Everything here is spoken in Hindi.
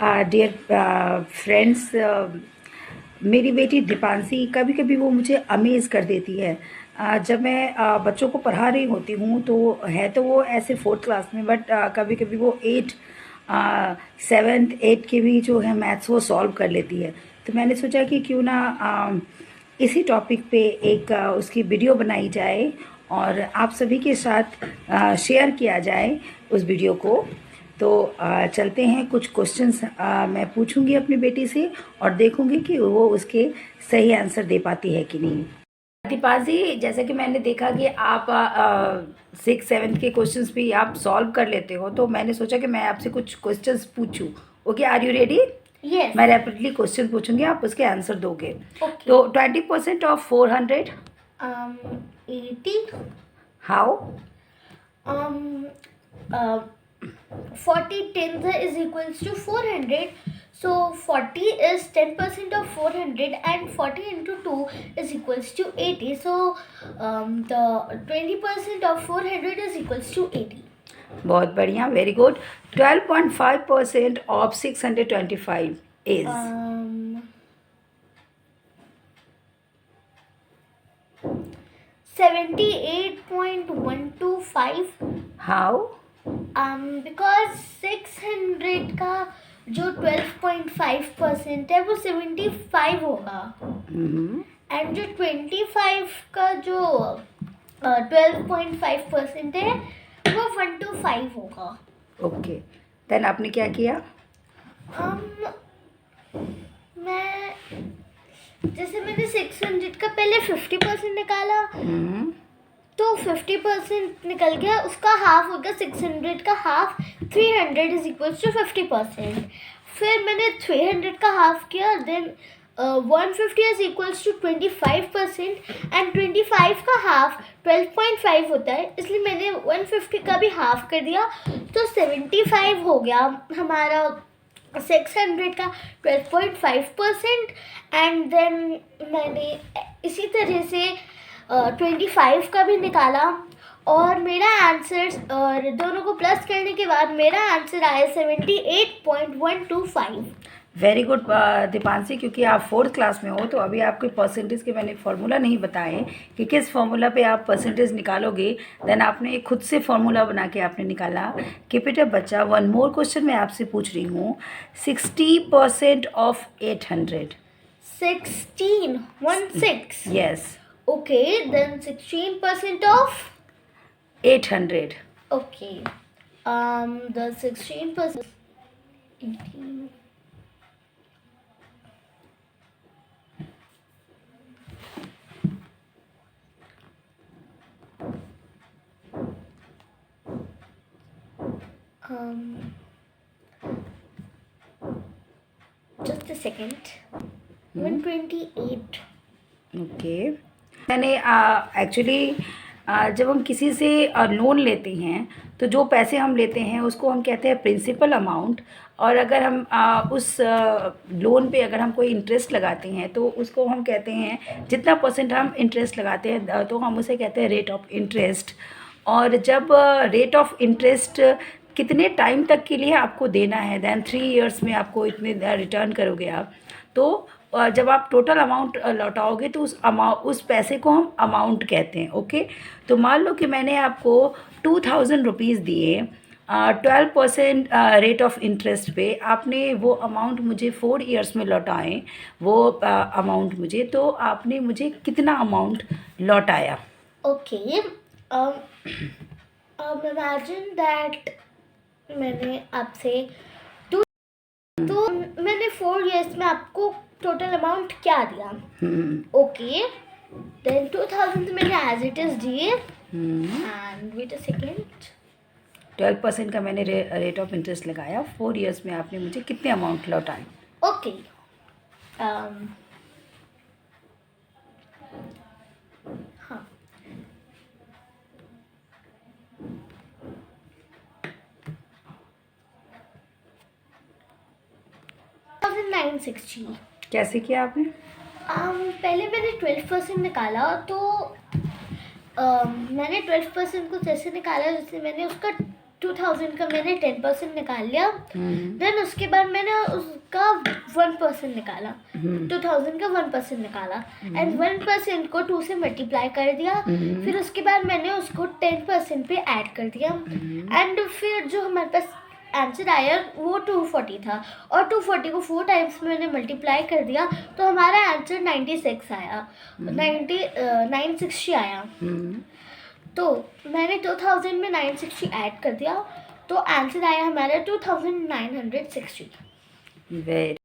डियर फ्रेंड्स, मेरी बेटी दीपांशी कभी कभी वो मुझे अमेज़ कर देती है। जब मैं बच्चों को पढ़ा रही होती हूँ तो है तो वो ऐसे फोर्थ क्लास में, बट कभी कभी वो एट सेवेंथ एट के भी जो है मैथ्स वो सॉल्व कर लेती है। तो मैंने सोचा कि क्यों ना इसी टॉपिक पे एक उसकी वीडियो बनाई जाए और आप सभी के साथ शेयर किया जाए उस वीडियो को। तो चलते हैं, कुछ क्वेश्चंस मैं पूछूंगी अपनी बेटी से और देखूंगी कि वो उसके सही आंसर दे पाती है कि नहीं। दीपा जी, जैसे कि मैंने देखा कि आप सिक्स सेवन्थ के क्वेश्चंस भी आप सॉल्व कर लेते हो, तो मैंने सोचा कि मैं आपसे कुछ क्वेश्चंस पूछूं। Okay, are you ready? Yes. मैं रैपिडली क्वेश्चन पूछूंगी, आप उसके आंसर दोगे। Okay. तो 20% of 400? 80. How? 40 tens is equals to 400. So 40 is 10% of 400 and 40 into 2 is equals to 80. So the 20% of 400 is equals to 80. बहुत बढ़िया, very good. 12.5% of 625 is? 78.125. How? Because 600 का जो 12.5% है वो 75 होगा, एंड जो 25 का जो 12.5% है वो 125 होगा। ओके, देन आपने क्या किया? मैं जैसे मैंने 600 का पहले 50% निकाला, तो 50% निकल गया, उसका हाफ हो गया 600 का हाफ, 300 इज इक्वल्स टू 50%। फिर मैंने 300 का हाफ किया, then 150 is equals to 25% and 25 का हाफ 12.5 होता है, इसलिए मैंने 150 का भी हाफ कर दिया, तो 75 हो गया हमारा 600 का 12.5%। एंड देन मैंने इसी तरह से 25 का भी निकाला और मेरा आंसर, और दोनों को प्लस करने के बाद मेरा आंसर आया 78.125। वेरी गुड दीपांशी, क्योंकि आप फोर्थ क्लास में हो तो अभी आपके परसेंटेज के मैंने फार्मूला नहीं बताए कि किस फार्मूला पे आप परसेंटेज निकालोगे। देन आपने खुद से फार्मूला बना के आपने निकाला। कीप इट अप बच्चा। वन मोर क्वेश्चन मैं आपसे पूछ रही हूँ। 60% of 800? 16 yes. Okay, then 16% of 800? Okay, the 16% 18. Just a second. 128. Okay, मैंने एक्चुअली जब हम किसी से लोन लेते हैं तो जो पैसे हम लेते हैं उसको हम कहते हैं प्रिंसिपल अमाउंट, और अगर हम उस लोन पे अगर हम कोई इंटरेस्ट लगाते हैं तो उसको हम कहते हैं, जितना परसेंट हम इंटरेस्ट लगाते हैं तो हम उसे कहते हैं रेट ऑफ इंटरेस्ट। और जब रेट ऑफ इंटरेस्ट कितने टाइम तक के लिए आपको देना है, देन 3 इयर्स में आपको इतने रिटर्न करोगे आप, तो जब आप टोटल अमाउंट लौटाओगे तो उस पैसे को हम अमाउंट कहते हैं। ओके, तो मान लो कि मैंने आपको 2000 रुपीज़ दिए 12% रेट ऑफ इंटरेस्ट पे, आपने वो अमाउंट मुझे 4 इयर्स में लौटाएं वो अमाउंट मुझे, तो आपने मुझे कितना अमाउंट लौटाया? ओके, इमेजिन दैट मैंने आपसे तो मैंने 4 इयर्स में आपको टोटल अमाउंट क्या दिया? ओके, देन 2000 मैंने एज इट इज दिए, एंड वेट अ सेकेंड, 12% का मैंने रेट ऑफ इंटरेस्ट लगाया, 4 इयर्स में आपने मुझे कितने अमाउंट लौटाए? ओके, हाँ, $960। कैसे किया आपने? पहले मैंने 12% निकाला, तो मैंने 12% को जैसे निकाला जैसे मैंने उसका 2000 का मैंने 10% निकाल लिया। देन उसके बाद मैंने उसका 1% निकाला, 2000 का 1% निकाला एंड 1% को 2 से मल्टीप्लाई कर दिया। फिर उसके बाद मैंने उसको 10% पे ऐड कर दिया एंड फिर जो हमारे पास आंसर आया वो 240 था और 240 को 4 टाइम्स मैंने मल्टीप्लाई कर दिया तो हमारा आंसर 96 आया, 960 आया। तो मैंने 2000 में 960 ऐड कर दिया तो आंसर आया हमारा 2960। वेरी